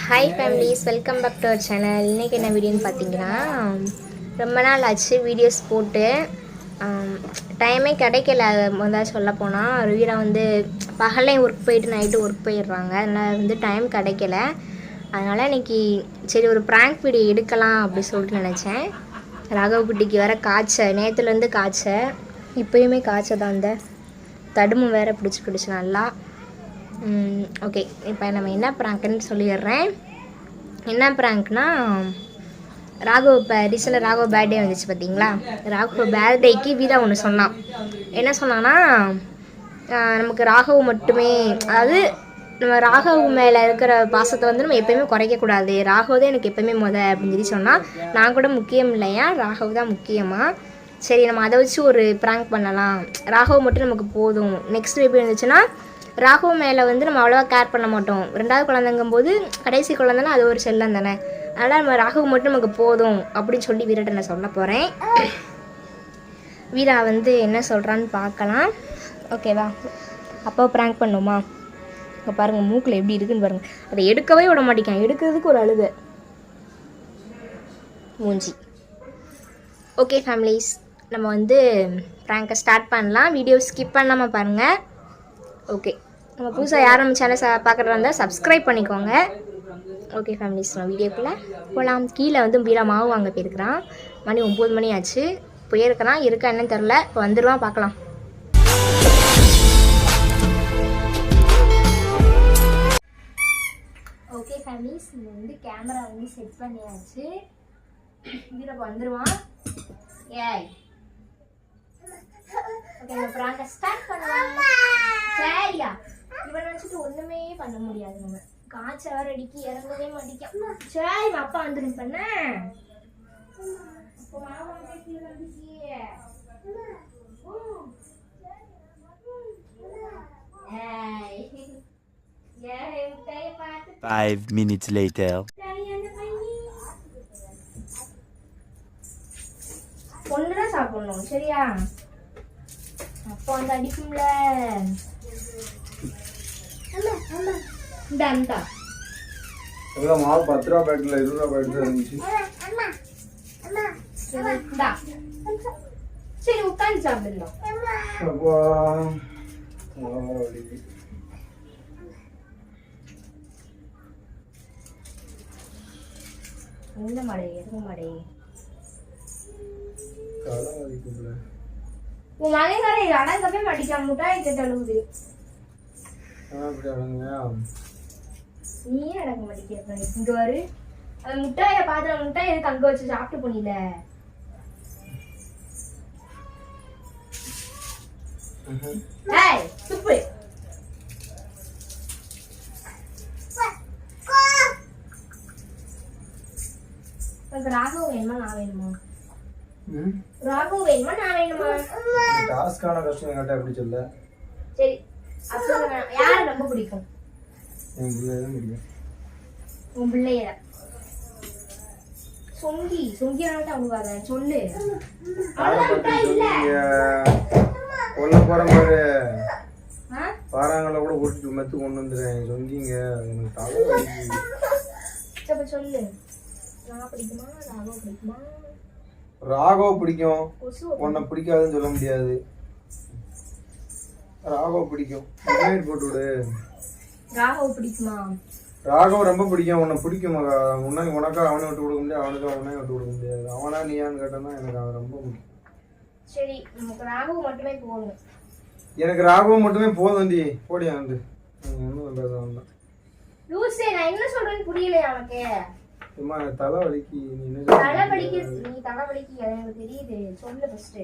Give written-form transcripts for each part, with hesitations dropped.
Hi families, welcome back to our channel. இன்றைக்கி என்ன வீடியோன்னு பார்த்தீங்கன்னா, ரொம்ப நாள் ஆச்சு வீடியோஸ் போட்டு டைமே கிடைக்கல. முதல்ல சொல்ல போனால் வீரா வந்து பகலையும் ஒர்க் போயிட்டு நைட்டு ஒர்க் போயிடுறாங்க. அதனால் வந்து டைம் கிடைக்கல. அதனால் இன்றைக்கி சரி ஒரு ப்ராங்க் வீடியோ எடுக்கலாம் அப்படி சொல்லிட்டு நினச்சேன். ராகவ் குட்டிக்கு வேறு நேற்றுலேருந்து இப்போயுமே தான். அந்த தடுமு வேறு பிடிச்சி நல்லா. ஓகே, இப்போ நம்ம என்ன ப்ராங்க்னு சொல்லிடுறேன். என்ன ப்ராங்க்னா, ராகவ் இப்போ ரீசெண்டாக ராகவ் பேர்த்டே வந்துச்சு பார்த்தீங்களா. ராகவ் பேர்த்டேக்கு வீரா ஒன்று சொன்னான். என்ன சொன்னான்னா, நமக்கு ராகவ் மட்டுமே, அதாவது நம்ம ராகவ் மேலே இருக்கிற பாசத்தை வந்து நம்ம எப்போயுமே குறைக்கக்கூடாது, ராகவ் தான் எனக்கு எப்போயுமே அப்படின்னு சொல்லி சொன்னால், நான் கூட முக்கியம் இல்லையா, ராகவ் தான் முக்கியமாக. சரி, நம்ம அதை வச்சு ஒரு ப்ராங்க் பண்ணலாம், ராகவ் மட்டும் நமக்கு போதும். நெக்ஸ்ட் எப்படி இருந்துச்சுன்னா, ராகவ் மேலே வந்து நம்ம அவ்வளோவா கேர் பண்ண மாட்டோம். 2வது குழந்தைங்கும்போது கடைசி குழந்தைனா அது ஒரு செல்லம் தானே. அதனால் நம்ம ராகவ் மட்டும் நமக்கு போதும் அப்படின்னு சொல்லி வீராட்ட நான் சொல்ல போகிறேன். வீரா வந்து என்ன சொல்கிறான்னு பார்க்கலாம். ஓகேவா? அப்போ ப்ராங்க் பண்ணுமா? இப்போ பாருங்கள் மூக்கில் எப்படி இருக்குன்னு பாருங்கள். அதை எடுக்கவே விட மாட்டேங்கான். எடுக்கிறதுக்கு ஒரு அழுகு மூஞ்சி. ஓகே ஃபேமிலிஸ், நம்ம வந்து ப்ராங்கை ஸ்டார்ட் பண்ணலாம். வீடியோ ஸ்கிப் பண்ணாமல் பாருங்கள். ஓகே, நம்ம புதுசாக யாரும் நம்ம சேனல் பார்க்குறதா இருந்தால் சப்ஸ்கிரைப் பண்ணிக்கோங்க. ஓகே ஃபேமிலிஸ், நம்ம வீடியோக்குள்ளே போகலாம். கீழே வந்து வீரா மாவு வாங்க போயிருக்கிறான். மணி 9 மணி ஆச்சு. போயிருக்கிறான், இருக்கா என்னன்னு தெரில. இப்போ வந்துடுவான், பார்க்கலாம். ஓகே ஃபேமிலிஸ், நம்ம வந்து கேமரா வந்து செட் பண்ணியாச்சு. வீரா வந்துடுவான். ஏய், ஓகே, நம்ம ப்ராங்கை ஸ்டார்ட் பண்ணலாம். சரியா, இவனை வச்சுட்டு ஒண்ணுமே பண்ண முடியாது. நம்ம காய்ச்ச வேற அடிக்கி இறங்கவே மாட்டேங்க. சரி, அப்பா வந்துடும் பண்ண. Five minutes later. ஒண்ணுதான் சாப்பிடணும், சரியா? அப்பா வந்து அடிக்கும்ல. மாவு 10 ரூபா பேக்கெட்ல 20 ரூபா பேக்கெட்ல இருந்துச்சு. சரி, உட்காந்து சாப்பிடலாம். எந்த மாடை எதுவும் மாடை உன் மகன் அடங்கவே மாட்டிக்காம முட்டாய் கேட்டு அழுகுது. நீயே அடங்க மாட்டேங்க. இங்க வரு, அந்த முட்டாய பாத்திர முட்டாய் எனக்கு அங்க வச்சு சாப்பிட்டு போனீல. துப்பு. ராகவ் வேணுமா நான் வேணுமா? ராகவ் வேணுமா நான் வேணுமா? டாஸ்கான கஷ்டம் கேட்டா எப்படி சொல்ல? சரி, அப்ப யாரை ரொம்ப பிடிக்கும்? என் பிள்ளைய தான் பிடிக்கும். உன் பிள்ளைய சொங்கி அழுவாத சொல்லு. கொல்ல போற மாதிரி பாறாங்களை கூட போட்டு மெத்து கொண்டு வந்துடுறேன். சொங்கிங்க சொல்லு. நான் பிடிக்குமா ராகவ் பிடிக்குமா? ராகவ் பிடிக்கும். உன்னை பிடிக்காதுன்னு சொல்ல முடியாது. ராகவ் பிடிக்கும். போட்டு விடு. ராகவ் பிடிக்குமா? ராகவ் ரொம்ப பிடிக்கும். உன்னை பிடிக்கும். உனக்கா அவனை விட்டு கொடுக்க முடியாது, அவனுக்கு அவனே விட்டு கொடுக்க முடியாது. அவனா நீயான்னு கேட்டனா எனக்கு அவன் ரொம்ப பிடிக்கும். சரி, நமக்கு ராகவ் மட்டுமே போதும். எனக்கு ராகவ் மட்டுமே போதும்டி. போடியா வந்து ஒன்றும் பேச வேண்டாம். லூசே, நான் என்ன சொல்றேன்னு புரியலையா உனக்கு? அம்மா தலைவலிக்கு. நீ தலைவலிக்கு எனக்கு தெரியுது. சொல்லு ஃபர்ஸ்ட்.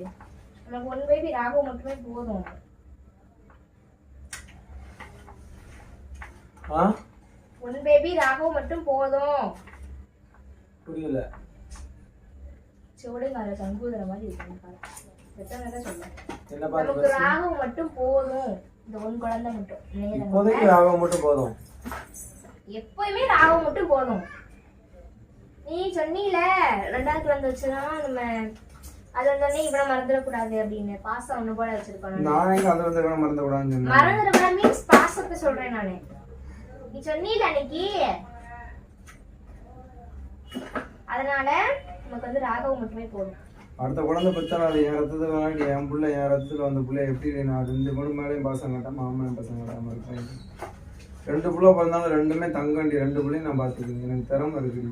நமக்கு ஒன் பேபி ராகவ் மட்டுமே போதும். ஒன் பேபி ராகவ் மட்டும் போதும். புரியல. செவடுங்கார சங்கூதர மாதிரி இருக்கு. என்ன பாத்து? நமக்கு ராகவ் மட்டும் போதும். இந்த ஒன் குழந்தை மட்டும். இப்போதைக்கு ராகவ் மட்டும் போதும். எப்பவுமே ராகவ் மட்டும் போதும். நீ சொன்னீல 2வது குழந்தை வச்சுதான் நம்ம அது வந்தோடனே இவனை மறந்துடக்கூடாது அப்படின்னு. பாசம் ஒண்ணு போல வச்சிருக்கணும். நான் எங்க அதை வந்து மறந்துடக்கூடாதுன்னு மறந்துடக்கூடாது மீன்ஸ் பாசத்தை சொல்றேன் நானு. நீ சொன்னீல அன்னைக்கு அதனால நமக்கு வந்து ராகவ் மட்டுமே போதும். அடுத்த குழந்தை பெற்றாலும் அது என் ரத்தத்துக்கு வேணாடி, என் பிள்ளை என் ரத்தத்தில் வந்த பிள்ளை எப்படி நான் 2 பேரும் மேலேயும் பாசம் காட்டாம மாமன் பாசம் காட்டாம இருப்பேன். 2 பிள்ளை பிறந்தாலும் 2மே தங்கண்டி, 2 பிள்ளையும் நான் பார்த்துக்கிறேன். எனக்கு திறமை இருக்குது.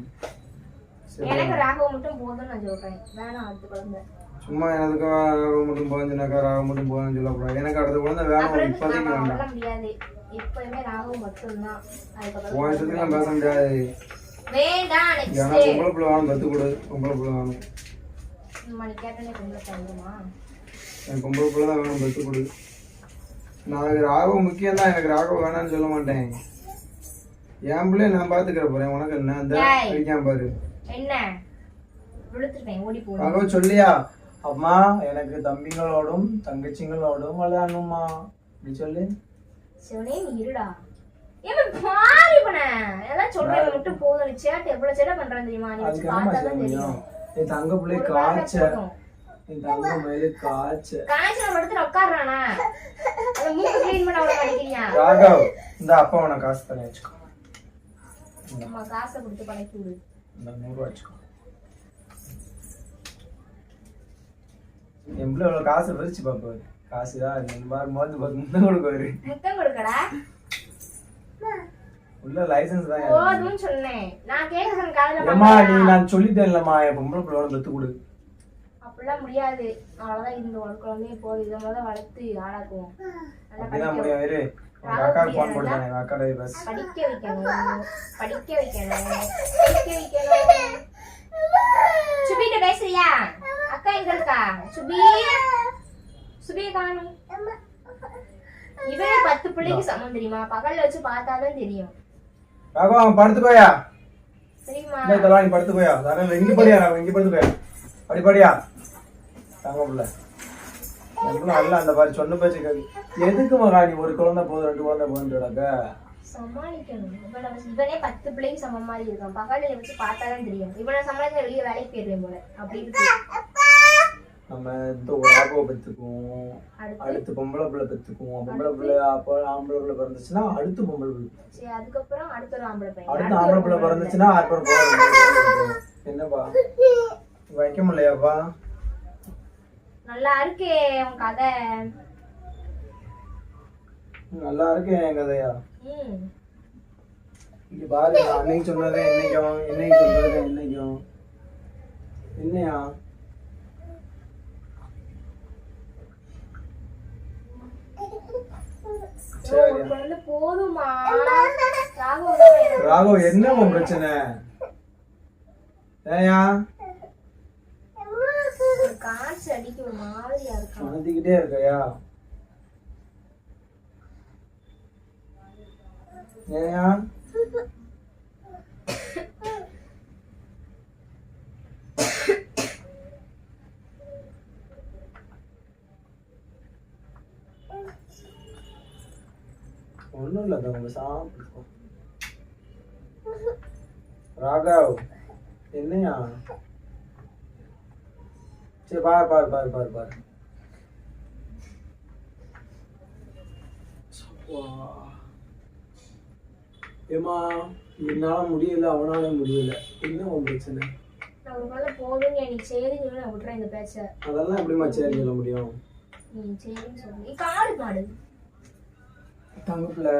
எனக்கு ராகவ் மட்டும் போதும்னு நான் சொல்றேன். வேணாம் அடுத்த குழந்தை. சும்மா எனக்கு ராகவ் மட்டும் போதுனாக்கா ராகவ் மட்டும் போதுன்னு சொல்லக்கூடாது. எனக்கு அடுத்த குழந்தை வேணும், இப்போதைக்கு வேண்டாம். முடியாது, எப்பயுமே ராகவ் மட்டும்தான். அதுக்கப்புறம் வயசுலாம் பேச முடியாது. வேண்டாம். ஏன்னா பொம்பளை பிள்ளை வேணும், பத்து கொடு. பொம்பளை பிள்ளை வேணும். கேட்டனே பொம்பளை தந்துமா? எனக்கு பொம்பளை பிள்ளை தான் வேணும், பத்து கொடு. நான் ராகவ் முக்கியம் தான், எனக்கு ராகவ் வேணான்னு சொல்ல மாட்டேன். என் பிள்ளைய நான் பாத்துக்கிற போறேன். உனக்கு என்ன அந்த அடிக்காம பாரு. என்ன விழுத்துட்டேன், ஓடி போ. ராகவ் சொல்லியா, அம்மா எனக்கு தம்பிங்களோடும் தங்கச்சிங்களோடும் விளையாடணுமா அப்படி சொல்லு. சிவனே நீ இருடா. ஏன் பாரி பண்ண எல்லாம் சொல்றேன் மட்டும் போதும். சேட்டை எவ்வளவு சேட்டை பண்றேன் தெரியுமா? நீ பார்த்தா தான் தெரியும். என் தங்க பிள்ளை காய்ச்ச, என் தங்க மேல காய்ச்ச காய்ச்சல் படுத்து உட்கார்றானா? அந்த மூக்கு க்ளீன் பண்ண அவளை அடிக்கிறியா? ராகவ் இந்த அப்பா உனக்கு காசு தரேன் வச்சுக்கோ. அம்மா காசை கொடுத்து படைக்கி விடு. இந்த 100 ரூபா வச்சுக்கோ. என் பிள்ளை இவ்வளவு காசை பிரிச்சு பாப்பாரு. காசுதான் மருந்து பார்த்து முத்தம் கொடுக்குவாரு. முத்தம் கொடுக்கடா. உள்ள லைசன்ஸ் தான் போதும்னு சொன்னேன். நான் கேக்குறேன் காதுல. அம்மா நீ நான் சொல்லிட்டேன்லம்மா, என் பொம்பளை பிள்ளை பெத்து கொடு. அப்படிலாம் முடியாது. அவ்வளவுதான் இந்த குழந்தைய போய் இதை முதல்ல வளர்த்து ஆளாக்குவோம். அப்படிதான் முடியும். இரு அக்காவுக்கு போன் போட்டுதானே, அக்காட பஸ் படிக்க வைக்கணும், படிக்க வைக்கணும், படிக்க வைக்கணும். சுபிட்ட பேசுறியா? அக்கா எங்க இருக்கா? சுபி, சுபியை காணும். இவனே 10 பிள்ளைக்கு சமம் தெரியுமா? பகல்ல வச்சு பார்த்தாதான் தெரியும். ராகவ் படுத்து போயா. சரிம்மா இதெல்லாம் நீ படுத்து போயா. ராகவ் இங்க படியா, ராகவ் இங்க படுத்து போயா. படி படியா தங்க பிள்ளை. அல்ல அந்த மாதிரி சொன்ன பேச்சு கேள்வி. எதுக்கு மகா நீ ஒரு குழந்தை போதும் 2 குழந்தை போதுன்னு சமாளிக்கணும். இவனே 10 பிள்ளைக்கு சமம் மாதிரி இருக்கான். பகல்ல வச்சு பார்த்தாதான் தெரியும். இவனை சமாளிக்க வெளியே வேலைக்கு போயிடுவேன் போல அப்படி இருக்கு. நம்ம இந்த ஒரு ராகவ பெற்றுக்குவோம், அடுத்து பொம்பளை பிள்ளை பெற்றுக்குவோம். பொம்பளை பிள்ளை அப்போ ஆம்பளை பிள்ளை பிறந்துச்சுன்னா அடுத்து பொம்பளை பிள்ளை. சரி அதுக்கப்புறம் அடுத்த ஒரு ஆம்பளை பையன். அடுத்து ஆம்பளை பிள்ளை பிறந்துச்சுன்னா அப்புறம் என்னப்பா வைக்க முடியலையாப்பா? நல்லா இருக்கே உன் கதை. நல்லா இருக்கு என் கதையா. இங்க பாரு, அன்னைக்கு சொன்னதே என்னைக்கும், இன்னைக்கு சொல்றது என்னைக்கும். என்னையா போதுமா? ராகவ் என்ன உன் பிரச்சனை? ஏயா காசு அடிக்க ஒரு மாதிரியா இருக்கு. அழுதுகிட்டே இருக்கையா? ஏயா ஒண்ணும் இல்ல, உங்க சாப்பிடுவோம். ராகவ் என்னையா? சரி பாரு பாரு பாரு பாரு பாரு. ஏமா என்னால முடியல, அவனால முடியல. என்ன உன் பிரச்சனை? போதுங்க நீ சரின்னு சொல்லி நான் விட்டுறேன் இந்த பேச்ச. அதெல்லாம் எப்படிமா சரி சொல்ல முடியும்? நீ சரின்னு சொல்லி காடு மாடு தங்கப்புல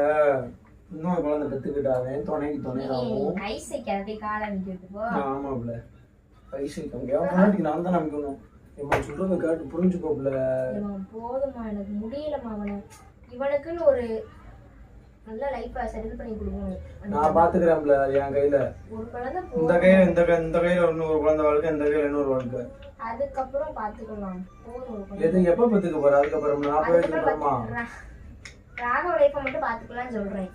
இன்னொரு குழந்தை பெற்றுக்கிட்டாவே துணைக்கு துணையாகும். ஐசை கிளப்பி காலை நிக்கிட்டு போ. ஆமாப்ல ஐசை தங்க நான் தான் நம்பிக்கணும். ஏமா சொல்றத கேட்டு புரிஞ்சுக்கோப்ல. போதுமா எனக்கு முடியலமா. இவனுக்குன்னு ஒரு நல்ல லைஃபா செட்டில் பண்ணி கொடுக்கணும். நான் பாத்துக்கிறேன்ல என் கையில. ஒரு குழந்தை இந்த கையில இந்த கையில இன்னொரு குழந்தை வாழ்க்கை, இந்த கையில இன்னொரு வாழ்க்கை. அதுக்கப்புறம் பாத்துக்கலாம். போதும். எது எப்ப பெத்துக்க போற? அதுக்கப்புறம் 40 வயசுக்கு அப்புறமா ராகவ லைஃபை மட்டும் பாத்துக்கலாம்னு சொல்றேன்.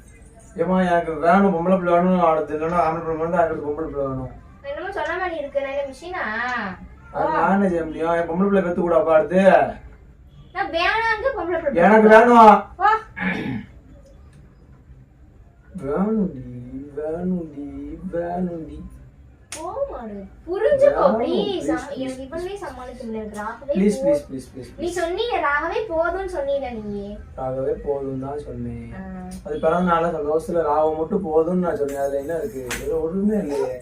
ஏமா எனக்கு வேணும் பொம்பளை பிள்ளை வேணும். அடுத்து இல்லைன்னா ஆம்பளை பிள்ளை வேணும், அடுத்து பொம்பளை பிள்ளை வேணும். என்னமோ சொன்ன மாதிரி இருக்கு. நான் மிஷினா நான் என்ன செய்ய முடியும்? என் பொம்பளை பிள்ளை பெத்து கூட அப்பா அடுத்து நான் வேணாங்க பொம்பளை பிள்ளை எனக்கு வேணும். வேணும்டி வேணும்டி வேணும்டி போ மாடு புரிஞ்சுக்கோ ப்ளீஸ். எனக்கு இப்பவே சமாளிக்க முடியாது. ராகவே ப்ளீஸ் ப்ளீஸ் ப்ளீஸ் ப்ளீஸ் நீ சொன்னீங்க ராகவே போதும்னு சொன்னீல நீ. ராகவே போதும் தான் சொன்னேன். அது பிறந்தனால சந்தோஷத்துல ராகம் மட்டும் போதும்னு நான் சொன்னேன். அதுல என்ன இருக்கு? ஏதோ ஒண்ணுமே இல்லையே.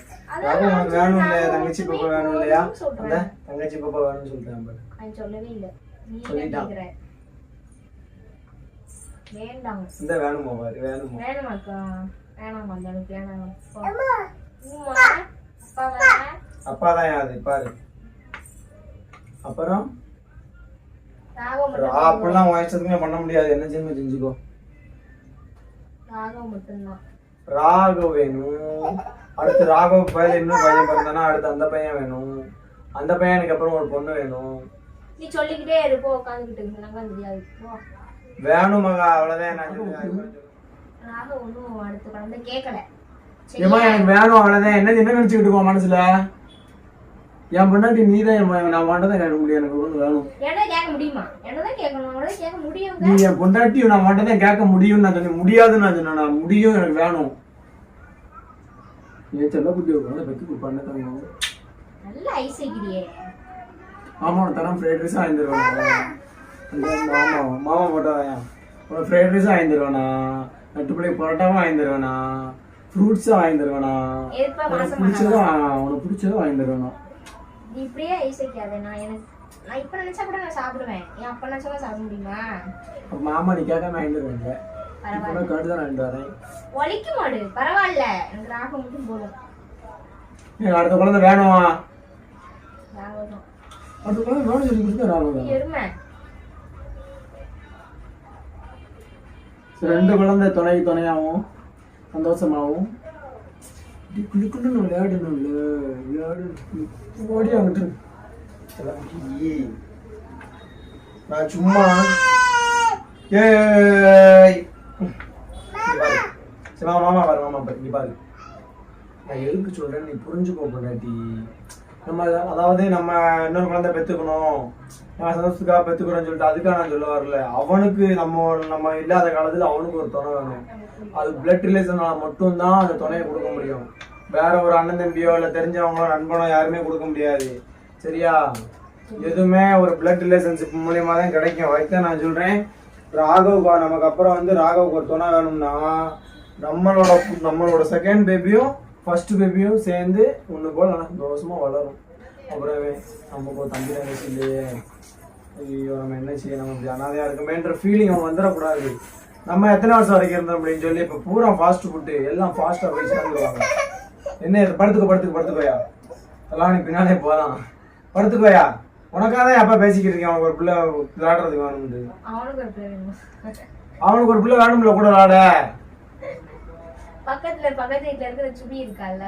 ராகம் உனக்கு வேணும் இல்லையா? தங்கச்சி பாப்பா வேணும் இல்லையா? அந்த தங்கச்சி பாப்பா வேணும்னு சொல்லிட்டேன் பாரு. நான் சொல்லவே இல்ல. நீ கேக்குற. வேண்டாம். இந்த வேணுமா பாரு வேணுமா? வேணுமாக்கா? வேணாமா எனக்கு வேணாம். அப்பா தான் அது பாரு. அப்புறம் அப்படிலாம் வயசுமே பண்ண முடியாது. என்ன செய்யுமே செஞ்சுக்கோ. ராகவ் மட்டும்தான். ராகவ் வேணும். அடுத்து ராகவ் பையன் இன்னும் பையன் பிறந்தானா அடுத்து அந்த பையன் வேணும். அந்த பையனுக்கு அப்புறம் ஒரு பொண்ணு வேணும். நீ சொல்லிக்கிட்டே இருப்போ உட்காந்துக்கிட்டு எனக்கு தெரியாது. வேணும் மகா அவ்வளவுதான். நான் ராகவ் ஒன்றும் அடுத்த குழந்தை கேட்கல. ஏமா எனக்கு வேணும் அவ்வளவுதான். என்ன நினைச்சுக்கிட்டு இருக்கோம் மனசுல? என் பொண்ணாட்டி நீதான் நான் மட்டும் கேட்க முடியும். எனக்கு ஒண்ணு வேணும். என்ன கேட்க முடியுமா? என்னதான் கேட்கணும்? கேட்க முடியும். நீ என் பொண்டாட்டி நான் மட்டும் தான் கேட்க முடியும். நான் சொன்னேன் முடியாதுன்னு நான் சொன்னேன். நான் முடியும் எனக்கு வேணும். ஏன் செல்ல குட்டி வைக்கணும் பத்தி கொடுப்பான்னு தங்க. நல்ல ஐஸ் வைக்கிறியே. மாமா தரம் ஃப்ரைட் ரைஸ் வாங்கிடுவேன். மாமா மாமா போட்டாதான் உனக்கு ஃப்ரைட் ரைஸ் வாங்கிடுவேண்ணா. நட்டுப்படி பரோட்டாவும் வாங்கிடுவேண்ணா. ஃப்ரூட்ஸும் வாங்கிடுவேண்ணா. உனக்கு பிடிச்சதும் வாங்கிடுவேண்ணா. நீ இப்படியே ஐஸ் வைக்காத. நான் இப்ப நினைச்சா கூட நான் சாப்பிடுவேன். என் அப்பா நினைச்சா சாப்பிட முடியுமா? மாமா நீ கேட்காம வாங்கிடுவேன். கடுதான் வாங்கிட்டு வரேன். ஒலிக்க மாடு பரவாயில்ல. எனக்கு ராகம் மட்டும் போதும். அடுத்த குழந்தை வேணுமா? ராகம் அடுத்த குழந்தை வேணும் சொல்லி கொடுத்தா ராகம் எருமை. ரெண்டு குழந்தை துணையாகவும் சந்தோஷமாகவும் குளிக்கணும் விளையாடணும்ல. விளையாடு ஓடி அங்கிட்டு நான் சும்மா மாமா பாரு மாமா பாரு நீ பாரு. நான் எதுக்கு சொல்றேன் நீ புரிஞ்சுக்கோ பொண்டாட்டி. நம்ம அதாவது நம்ம இன்னொரு குழந்தை பெற்றுக்கணும் நான் சந்தோஷத்துக்காக பெற்றுக்கிறோன்னு சொல்லிட்டு அதுக்காக நான் சொல்ல வரல. அவனுக்கு நம்ம இல்லாத காலத்துல அவனுக்கு ஒரு துணை வேணும். அது பிளட் ரிலேஷனால மட்டும்தான் அந்த துணையை கொடுக்க முடியும். வேற ஒரு அண்ணன் தம்பியோ இல்லை தெரிஞ்சவங்களோ நண்பனோ யாருமே கொடுக்க முடியாது. சரியா? எதுவுமே ஒரு பிளட் ரிலேஷன்ஷிப் மூலியமா தான் கிடைக்கும். அதுதான் நான் சொல்றேன். ராகவ் நமக்கு அப்புறம் வந்து ராகவுக்கு ஒரு துணை வேணும்னா நம்மளோட செகண்ட் பேபியும் ஃபர்ஸ்ட் பேபியும் சேர்ந்து ஒன்று போல் நல்லா சந்தோஷமா வளரும். அப்புறமே நமக்கு ஒரு தம்பி தங்கச்சி இல்லையே, ஐயோ நம்ம என்ன செய்ய, நம்ம இப்படி அனாதையா இருக்குமேன்ற ஃபீலிங் அவன் வந்துடக்கூடாது. நம்ம எத்தனை வருஷம் வரைக்கும் இருந்தோம் அப்படின்னு சொல்லி இப்போ பூரா ஃபாஸ்ட் ஃபுட்டு எல்லாம் ஃபாஸ்ட்டாக போய் சேர்ந்துருவாங்க. என்ன படுத்துக்கோயா எல்லாம் நீ பின்னாலே போகலாம். படுத்துக்கோயா உனக்காக தான் அப்பா பேசிக்கிட்டு இருக்கேன். அவனுக்கு ஒரு பிள்ளை விளையாடுறதுக்கு வேணும்னு. அவனுக்கு ஒரு பிள்ளை வேணும்ல கூட விளையாட. பக்கத்து வீட்டுல இருக்கிற சுபி இருக்கால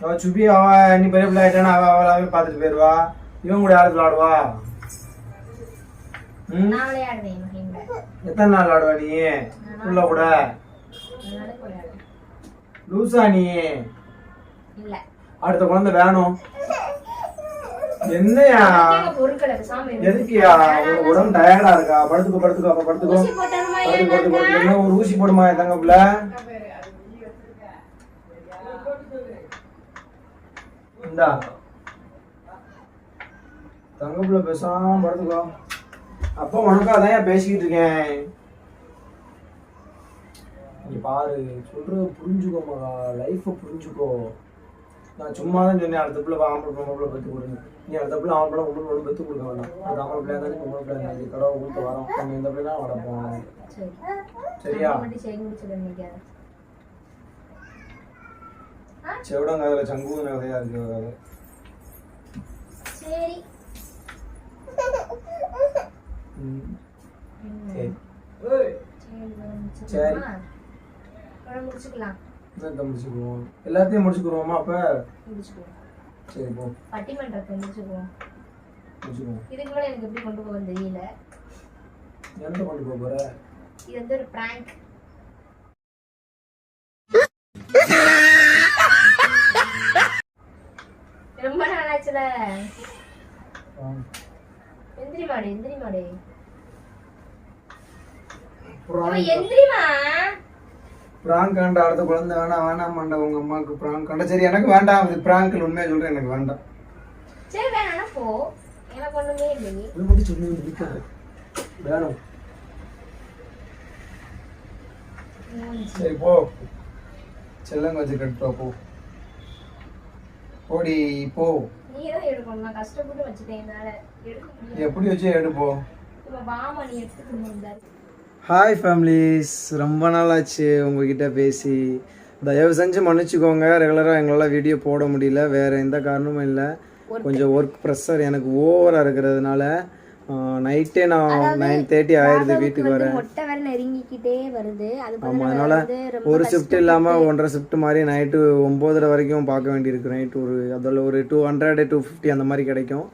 அவ சுபி அவ நீ பெரிய பிள்ளை ஆயிட்டானா அவளாவே பாத்துட்டு போயிருவா. இவன் கூட யாரு விளையாடுவா? எத்தனை நாள் விளையாடுவா நீ உள்ள கூட? லூசா நீ? அடுத்த குழந்தை வேணும். என்னையா எதுக்குயா உடம்பு டயர்டா இருக்கா? படுத்துக்கோ அப்ப படுத்துக்கோ. என்ன ஒரு ஊசி போடுமா தங்க பிள்ளை? இந்தா தங்க பிள்ளை பேசாம படுத்துக்கோ. அப்ப உனக்காதான் பேசிக்கிட்டு இருக்கேன். நீ பாரு சொல்றது புரிஞ்சுக்கோ மகா. லைஃப புரிஞ்சுக்கோ. நான் சும்மா தான் சொன்னேன் அடுத்த பிள்ளை ஆம்பளை பொம்பளை பெற்று கொடுங்க. நீ அடுத்த பிள்ளை ஆம்பளை உங்களுக்கு ஒன்று பெற்று கொடுக்க வேண்டாம். அது ஆம்பளை பிள்ளையா இருந்தாலும் பொம்பளை பிள்ளையா இருந்தாலும் கடவுள் உங்களுக்கு வரோம். நம்ம எந்த பிள்ளை தான் வளர்ப்போம். சரியா? செவிடம் கதையில சங்குன கதையா இருக்கு கதை. சரி சரி முடிச்சுக்குவோம். எல்லாத்தையும் முடிச்சுக்குவோமா? அப்ப சரி போ. பட்டிமன்றத்தை முடிச்சுக்குவோம். இதுக்கு மேல எனக்கு எப்படி கொண்டு போக தெரியல. எங்க கொண்டு போக போற? இது வந்து ஒரு பிராங்க். ரொம்ப நாளாச்சுல. எந்திரி மாடு பிராங்க் ஆண்ட அடுத்த குழந்தை வேணாமாண்டா உங்க அம்மாவுக்கு பிராங்க் ஆண்டா. சரி எனக்கு வேண்டாம், இது பிராங்க் உண்மையை சொல்றேன், எனக்கு வேண்டாம். சரி வேணாம் போ, எனக்கு ஒண்ணுமே இல்லை. இது மட்டும் சொல்லி பிடிக்காது, வேணும். சரி போ, செல்லங்க வச்சு கட்டுவா போ, போடி போ. நீ தான் எடுக்கணும், நான் கஷ்டப்பட்டு வச்சுட்டேன், என்னால எடுக்க முடியாது. எப்படி வச்சு எடுப்போ. இப்போ வாமா நீ எடுத்துக்கணும். ஹாய் ஃபேமிலிஸ், ரொம்ப நாள் ஆச்சு உங்ககிட்ட பேசி. தயவு செஞ்சு மன்னிச்சுக்கோங்க, ரெகுலராக எங்களால் வீடியோ போட முடியல, வேறு எந்த காரணமும் இல்லை. கொஞ்சம் ஒர்க் ப்ரெஷர் எனக்கு ஓவராக இருக்கிறதுனால நைட்டே நான் 9:30 ஆயிடுது வீட்டுக்கு வர. மொட்டை வேற நெருங்கிக்கிட்டே வருது. ஆமாம், அதனால் ஒரு ஷிஃப்ட் இல்லாமல் 1.5 ஷிஃப்ட் மாதிரி நைட்டு 9:30 வரைக்கும் பார்க்க வேண்டியிருக்கு. நைட்டு அதில் ஒரு 200-250 அந்த மாதிரி கிடைக்கும்.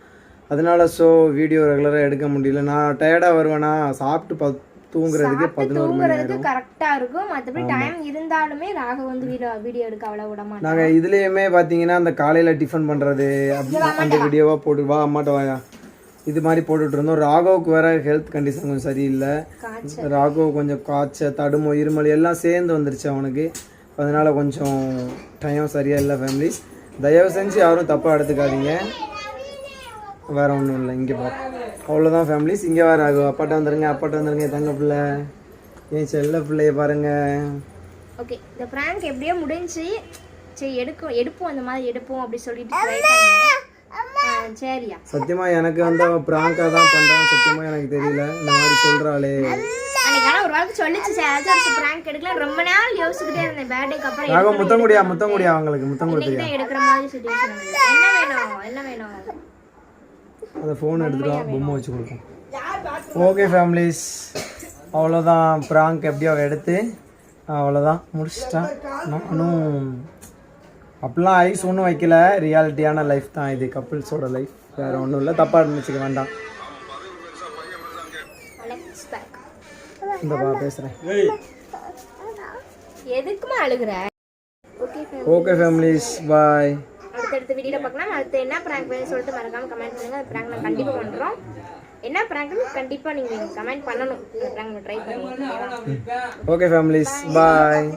அதனால ஸோ வீடியோ ரெகுலராக எடுக்க முடியல. நான் டயர்டாக வருவேன்னா, சாப்பிட்டு தூங்குறதுக்கு 11 மணி ஆயிடும். கரெக்டாக இருக்கும். மற்றபடி டைம் இருந்தாலுமே ராகவ் வந்து வீடியோ எடுக்க அவ்வளோ விட மாட்டோம். நாங்கள் இதுலேயுமே பார்த்தீங்கன்னா அந்த காலையில் டிஃபன் பண்ணுறது அந்த வீடியோவாக போட்டு வா அம்மாட்ட வாயா இது மாதிரி போட்டுட்டு இருந்தோம். ராகவுக்கு வேற ஹெல்த் கண்டிஷன் கொஞ்சம் சரியில்லை. ராகவ் கொஞ்சம் காய்ச்சல், தடுமம், இருமல் எல்லாம் சேர்ந்து வந்துருச்சு அவனுக்கு. அதனால கொஞ்சம் டைம் சரியாக இல்லை. ஃபேமிலிஸ் தயவு செஞ்சு யாரும் தப்பாக எடுத்துக்காதீங்க, வேற ஒன்றும் இல்லை. இங்கே பாரு, அவ்வளோதான் ஃபேமிலிஸ். இங்கே வேறு ஆகும், அப்பாட்ட வந்துருங்க தங்க பிள்ளை, என் செல்ல பிள்ளைய பாருங்க. ஓகே, இந்த ப்ராங்க் எப்படியோ முடிஞ்சு. சரி எடுப்போம், அந்த மாதிரி எடுப்போம் அப்படி சொல்லிட்டு ட்ரை பண்ணேன். சரியா, சத்தியமா எனக்கு வந்து அவன் பிராங்கா தான் பண்றான். சத்தியமா எனக்கு தெரியல, இந்த மாதிரி சொல்றாளே. அன்னைக்கு ஒரு வாரத்துக்கு சொல்லிச்சு சார் ப்ராங்க் எடுக்கலாம். ரொம்ப நாள் யோசிச்சுக்கிட்டே இருந்தேன். பேர்டேக்கு அப்புறம் ராகவ் முத்தம் குடியா அவங்களுக்கு முத்தம் கொடுத்தியா? எடுக்கிற மாதிரி சிச்சுவேஷன். என்ன வேணும் அந்த ஃபோன் எடுத்துட்டா பொம்மை வச்சு கொடுப்போம். ஓகே ஃபேமிலிஸ், அவ்வளோதான். ப்ராங்க் எப்படியோ எடுத்து அவ்வளோதான் முடிச்சிட்டேன். நானும் அப்படிலாம் ஐஸ் ஒன்றும் வைக்கல, ரியாலிட்டியான லைஃப் தான் இது, கப்பிள்ஸோட லைஃப், வேறு ஒன்றும் இல்லை. தப்பாக இருந்துச்சுக்க வேண்டாம். இந்த பேசுகிறேன், எதுக்குமா அழுகுற? ஓகே ஃபேமிலிஸ், பாய். அடுத்த வீடியோல பார்க்கலாம். அடுத்து என்ன ப்ராங்க் வேணும்னு சொல்லிட்டு மறக்காம கமெண்ட் பண்ணுங்க. அந்த ப்ராங்க் நான் கண்டிப்பாக பண்ணுறோம். என்ன ப்ராங்க்னு கண்டிப்பாக நீங்கள் கமெண்ட் பண்ணணும். அந்த ப்ராங்க் ட்ரை பண்ணுவோம். ஓகே ஃபேமிலிஸ், பாய்.